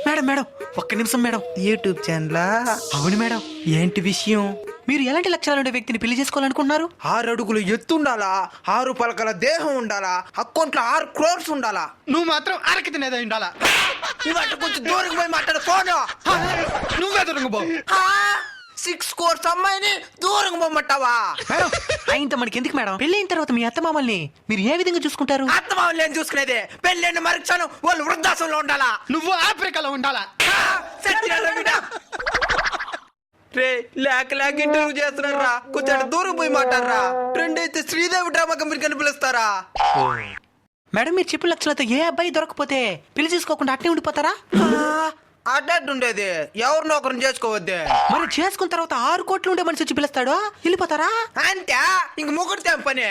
Madam madam ఒక్క నిమిషం madam. YouTube ఛానలా? అవును మేడం. ఏంటి విషయం? మీరు ఎలాంటి లక్షణాలు ఉండే వ్యక్తిని పెళ్లి చేసుకోవాలనుకుంటున్నారు? 6 అడుగులు ఎత్తుండాలా, 6 పలకల దేహం ఉండాలా, అకౌంట్లో 6 crores ఉండాలా. నువ్వు మాత్రం అరకి తినేదే ఉండాలా. ఇవాటి కొంచెం దూరం పోయి మాట్లాడు ఫోను. నువ్వే దొరకబో. 6 crores అమ్మాయిని దూరం పోమంటావా? మేడం ఆయనతో మనకి ఎందుకు మేడం? పెళ్లి అయిన తర్వాత మీ అత్తమామల్ని మీరు ఏ విధంగా చూసుకుంటారు? అత్తమామలు ఏం చూసుకునేది? పెళ్ళైన మరుక్షణం వాళ్ళు వృద్ధాశ్రమంలో ఉండాలా. నువ్వు ఆఫ్రికాలో ఉండాలా. రే లేక లేక ఇంటర్వ్యూ చేస్తున్నారా, కొంచెం దూరం పోయి మాట్లాడరా. ట్రెండ్ అయితే శ్రీదేవి డ్రామా కంపెనీ పిలుస్తారా? మేడం మీరు చెప్పిన లక్షణాలతో ఏ అబ్బాయి దొరకపోతే పెళ్లి చేసుకోకుండా అట్నే ఉండిపోతారా? అడ్డేది ఎవరినో ఒకరిని చేసుకోవద్దే. మరి చేసుకున్న తర్వాత 6 కోట్లు ఉండే మనిషి వచ్చి పిలుస్తాడు, వెళ్ళిపోతారా? అంతే ఇంక ముగ్గురు పని.